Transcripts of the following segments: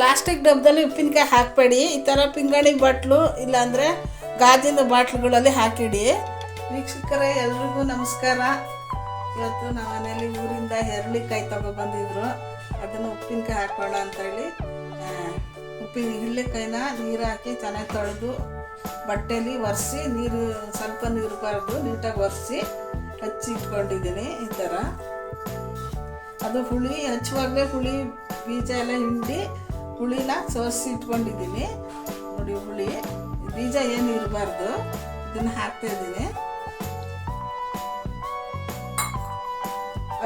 Plastic ಡಬ್ಬದಲ್ಲಿ ಉಪ್ಪಿನಕಾಯಿ ಹಾಕಬೇಡಿ. ಈ ಥರ ಪಿಂಗಾಣಿ ಬಾಟ್ಲು ಇಲ್ಲಾಂದರೆ ಗಾಜಿನ ಬಾಟ್ಲುಗಳಲ್ಲಿ ಹಾಕಿಡಿ. ವೀಕ್ಷಕರೇ, ಎಲ್ರಿಗೂ ನಮಸ್ಕಾರ. ಇವತ್ತು ನಮ್ಮ ಮನೇಲಿ ಊರಿಂದ ಹೆರಳಿಕಾಯಿ ಬಂದಿದ್ರು. ಅದನ್ನು ಉಪ್ಪಿನಕಾಯಿ ಹಾಕೋಣ ಅಂತೇಳಿ ಹುಳ್ಳಿಕಾಯಿನ ನೀರು ಹಾಕಿ ಚೆನ್ನಾಗಿ ತೊಳೆದು ಬಟ್ಟೆಲಿ ಒರೆಸಿ, ಸ್ವಲ್ಪ ನೀರು ಬರೆದು ನೀಟಾಗಿ ಒರೆಸಿ ಹಚ್ಚಿ ಇಟ್ಕೊಂಡಿದ್ದೀನಿ. ಈ ಥರ ಅದು ಹುಳಿ ಹಚ್ಚುವಾಗಲೇ ಹುಳಿ ಬೀಜ ಎಲ್ಲ ಹಿಂಡಿ ಹುಳಿನ ಸೋಸಿ ಇಟ್ಕೊಂಡಿದ್ದೀನಿ. ನೋಡಿ, ಹುಳಿ ಬೀಜ ಏನು ಇರಬಾರ್ದು. ಇದನ್ನು ಹಾಕ್ತಾಯಿದ್ದೀನಿ.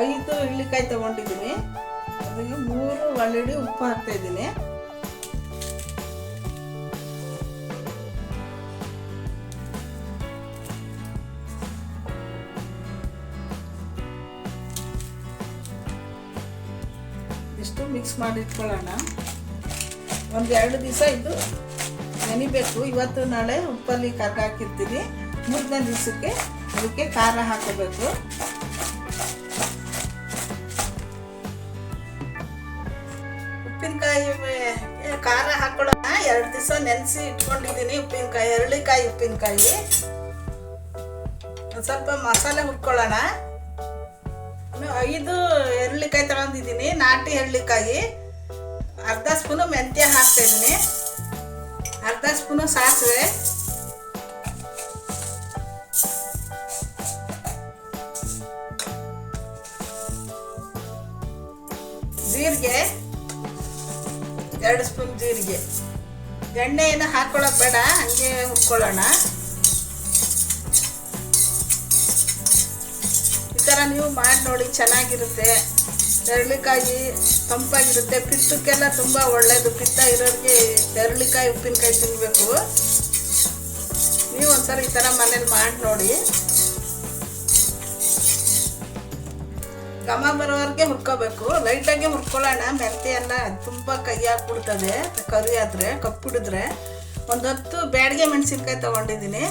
5 ಹುಳ್ಳಿಕಾಯಿ ತೊಗೊಂಡಿದ್ದೀನಿ. ಅದಕ್ಕೆ 3 ಒಳ್ಳೆಡಿ ಉಪ್ಪು ಹಾಕ್ತಾಯಿದ್ದೀನಿ. ಇಷ್ಟು ಮಿಕ್ಸ್ ಮಾಡಿ ಇಟ್ಕೊಳ್ಳೋಣ. 1-2 ದಿವಸ ಇದು ನೆನಿಬೇಕು. ಇವತ್ತು ನಾಳೆ ಉಪ್ಪಲ್ಲಿ ಕರ್ಗ ಹಾಕಿರ್ತೀನಿ. 3ನೇ ದಿವಸಕ್ಕೆ ಅದಕ್ಕೆ ಖಾರ ಹಾಕೋಬೇಕು. ಉಪ್ಪಿನಕಾಯಿ ಖಾರ ಹಾಕೊಳ್ಳೋಣ. 2 ದಿವಸ ನೆನೆಸಿ ಇಟ್ಕೊಂಡಿದ್ದೀನಿ ಉಪ್ಪಿನಕಾಯಿ, ಹೆರಳಿಕಾಯಿ ಉಪ್ಪಿನಕಾಯಿ. ಸ್ವಲ್ಪ ಮಸಾಲೆ ಹುರ್ಕೊಳ್ಳೋಣ. 5 ಹೆರಳಿಕಾಯಿ ತಗೊಂಡಿದ್ದೀನಿ, ನಾಟಿ ಹೆರಳಿಕಾಯಿ. ಅರ್ಧ ಸ್ಪೂನು ಮೆಂತ್ಯ ಹಾಕ್ತಾಯಿದ್ದೀನಿ, ಅರ್ಧ ಸ್ಪೂನು ಸಾಸಿವೆ, ಜೀರಿಗೆ, 2 ಸ್ಪೂನ್ ಜೀರಿಗೆ. ಎಣ್ಣೆ ಏನು ಹಾಕ್ಕೊಳ್ಳೋದು ಬೇಡ, ಹಂಗೆ ಹುರ್ಕೊಳ್ಳೋಣ. ಈ ಥರ ನೀವು ಮಾಡಿ ನೋಡಿ, ಚೆನ್ನಾಗಿರುತ್ತೆ. ಹೆರಳಿಕಾಯಿ ತಂಪಾಗಿರುತ್ತೆ, ಪಿತ್ತಕ್ಕೆಲ್ಲ ತುಂಬ ಒಳ್ಳೆಯದು. ಪಿತ್ತ ಇರೋರಿಗೆ ಹೆರಳಿಕಾಯಿ ಉಪ್ಪಿನಕಾಯಿ ತಿನ್ನಬೇಕು. ನೀವು ಒಂದ್ಸಲ ಈ ಥರ ಮನೇಲಿ ಮಾಡಿ ನೋಡಿ. ಘಮ ಬರೋವರೆಗೆ ಹುರ್ಕೋಬೇಕು. ಲೈಟಾಗಿ ಹುರ್ಕೊಳ್ಳೋಣ. ಮೆಂತ್ಯ ಎಲ್ಲ ತುಂಬ ಕೈ ಹಾಕ್ಬಿಡ್ತದೆ ಕರಿ ಆದರೆ, ಕಪ್ಪಿಡಿದ್ರೆ. 10 ಬ್ಯಾಡಿಗೆ ಮೆಣಸಿನ್ಕಾಯಿ ತೊಗೊಂಡಿದ್ದೀನಿ.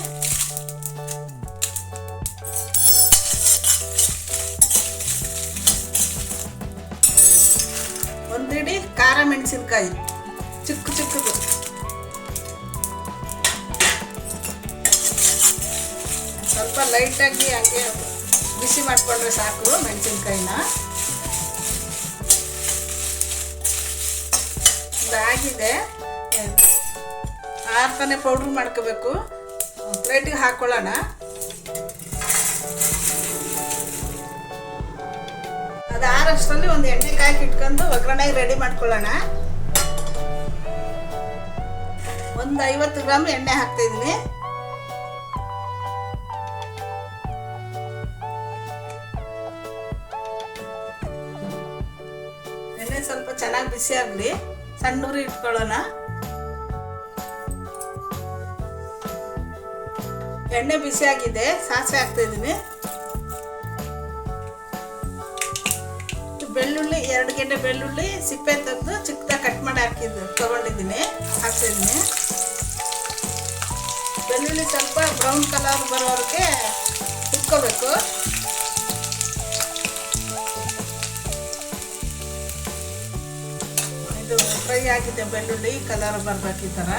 ಒಂದಿಡಿ ಖಾರ ಮೆಣಸಿನ್ಕಾಯಿ ಚಿಕ್ಕದು. ಸ್ವಲ್ಪ ಲೈಟಾಗಿ ಹಂಗೆ ಬಿಸಿ ಮಾಡಿಕೊಂಡ್ರೆ ಸಾಕು ಮೆಣಸಿನ್ಕಾಯಿನ. ಇದಾಗಿದೆ. ಆರ್ತಾನೆ ಪೌಡ್ರ್ ಮಾಡ್ಕೋಬೇಕು. ಪ್ಲೇಟಿಗೆ ಹಾಕ್ಕೊಳ್ಳೋಣ. ಅದು ಆರಷ್ಟರಲ್ಲಿ ಒಂದು ಎಣ್ಣೆ ಕಾಯಿ ಇಟ್ಕೊಂಡು ಒಗ್ಗರಣೆಗೆ ರೆಡಿ ಮಾಡ್ಕೊಳ್ಳೋಣ. ಒಂದು 50 ಗ್ರಾಮ್ ಎಣ್ಣೆ ಹಾಕ್ತಾಯಿದ್ದೀನಿ. ಎಣ್ಣೆ ಸ್ವಲ್ಪ ಚೆನ್ನಾಗಿ ಬಿಸಿ ಆಗಲಿ. ಸಣ್ಣ ಉರಿ ಇಟ್ಕೊಳ್ಳೋಣ. ಎಣ್ಣೆ ಬಿಸಿ ಆಗಿದೆ. ಸಾಸಿವೆ ಹಾಕ್ತಾಯಿದ್ದೀನಿ. ಬೆಳ್ಳುಳ್ಳಿ 2 ಗೆಡ್ಡೆ ಬೆಳ್ಳುಳ್ಳಿ ಸಿಪ್ಪೆ ತೆಗೆದು ಚಿಕ್ಕದಾಗಿ ಕಟ್ ಮಾಡಿ ತೊಗೊಂಡಿದ್ದೀನಿ, ಹಾಕ್ತಾಯಿದ್ದೀನಿ. ಬೆಳ್ಳುಳ್ಳಿ ಸ್ವಲ್ಪ ಬ್ರೌನ್ ಕಲರ್ ಬರೋವರೆಗೆ ಹುರ್ಕೋಬೇಕು. ಇದು ಫ್ರೈ ಆಗಿದೆ. ಬೆಳ್ಳುಳ್ಳಿ ಕಲರ್ ಬರಬೇಕು. ಈ ಥರ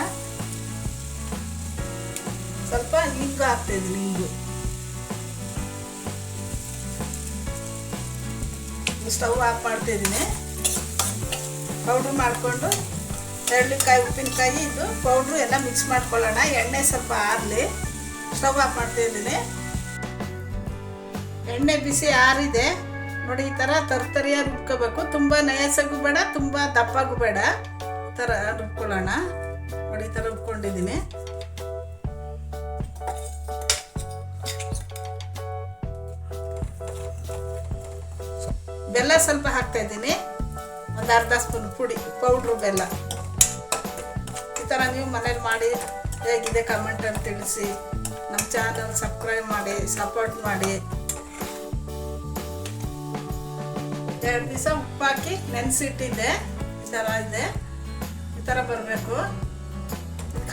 ಸ್ವಲ್ಪ ಹಿಂಗು ಹಾಕ್ತಾಯಿದ್ದೀನಿ. ಹಿಂಗು ಸ್ಟವ್ ಆಫ್ ಮಾಡ್ತಾಯಿದ್ದೀನಿ. ಪೌಡ್ರ್ ಮಾಡಿಕೊಂಡು ಹೆರಳಿಕಾಯಿ ಉಪ್ಪಿನಕಾಯಿ ಇದು ಪೌಡ್ರು ಎಲ್ಲ ಮಿಕ್ಸ್ ಮಾಡ್ಕೊಳ್ಳೋಣ. ಎಣ್ಣೆ ಸ್ವಲ್ಪ ಆರಲಿ. ಸ್ಟವ್ ಆಫ್ ಮಾಡ್ತಾಯಿದ್ದೀನಿ. ಎಣ್ಣೆ ಬಿಸಿ ಆರಿದೆ ನೋಡಿ. ಈ ಥರ ತರಿಯಾಗಿ ರುಬ್ಕೋಬೇಕು. ತುಂಬ ನಯಸಾಗೂ ಬೇಡ, ತುಂಬ ದಪ್ಪಾಗೂ ಬೇಡ. ಈ ಥರ ರುಬ್ಕೊಳ್ಳೋಣ. ನೋಡಿ, ಈ ಥರ ರುಬ್ಕೊಂಡಿದ್ದೀನಿ. ಬೆಲ್ಲ ಸ್ವಲ್ಪ ಹಾಕ್ತಾಯಿದ್ದೀನಿ. ಒಂದು ಅರ್ಧ ಸ್ಪೂನ್ ಪುಡಿ ಪೌಡ್ರು ಬೆಲ್ಲ. ಈ ಥರ ನೀವು ಮನೇಲಿ ಮಾಡಿ ಹೇಗಿದೆ ಕಮೆಂಟಲ್ಲಿ ತಿಳಿಸಿ. ನಮ್ಮ ಚಾನಲ್ ಸಬ್ಸ್ಕ್ರೈಬ್ ಮಾಡಿ, ಸಪೋರ್ಟ್ ಮಾಡಿ. 2 ದಿವಸ ಉಪ್ಪಾಕಿ ನೆನೆಸಿಟ್ಟಿದ್ದೆ. ಈ ಥರ ಇದೆ. ಈ ಥರ ಬರಬೇಕು.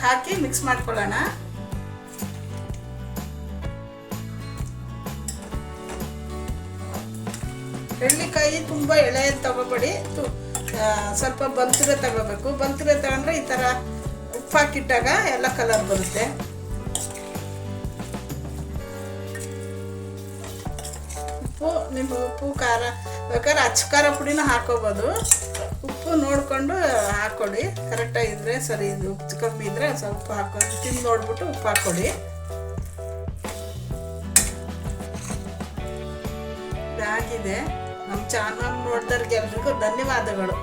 ಹಾಕಿ ಮಿಕ್ಸ್ ಮಾಡ್ಕೊಳ್ಳೋಣ. ಹೆಳ್ಳಿಕಾಯಿ ತುಂಬ ಎಳೆಯನ್ನು ತಗೋಬೇಡಿ, ಸ್ವಲ್ಪ ಬಲ್ತಿರೆ ತಗೋಬೇಕು. ಬಲ್ತಿರೆ ತಗೊಂಡ್ರೆ ಈ ಥರ ಉಪ್ಪು ಹಾಕಿಟ್ಟಾಗ ಎಲ್ಲ ಕಲರ್ ಬರುತ್ತೆ. ನಿಮ್ಮ ಉಪ್ಪು ಖಾರ ಬೇಕಾದ್ರೆ ಅಚ್ಚ ಖಾರ ಪುಡಿನ ಹಾಕೋಬೋದು. ಉಪ್ಪು ನೋಡಿಕೊಂಡು ಹಾಕ್ಕೊಡಿ, ಕರೆಕ್ಟಾಗಿದ್ದರೆ ಸರಿ. ಇದು ಉಪ್ಪು ಕಮ್ಮಿ ಇದ್ದರೆ ಸ್ವಲ್ಪ ಹಾಕೊಂಡು ತಿಂದು ನೋಡ್ಬಿಟ್ಟು ಉಪ್ಪು ಹಾಕ್ಕೊಡಿ. ಇದಾಗಿದೆ. ನಮ್ಮ ಚಾನಲ್ ನೋಡಿದವ್ರಿಗೆ ಎಲ್ರಿಗೂ ಧನ್ಯವಾದಗಳು.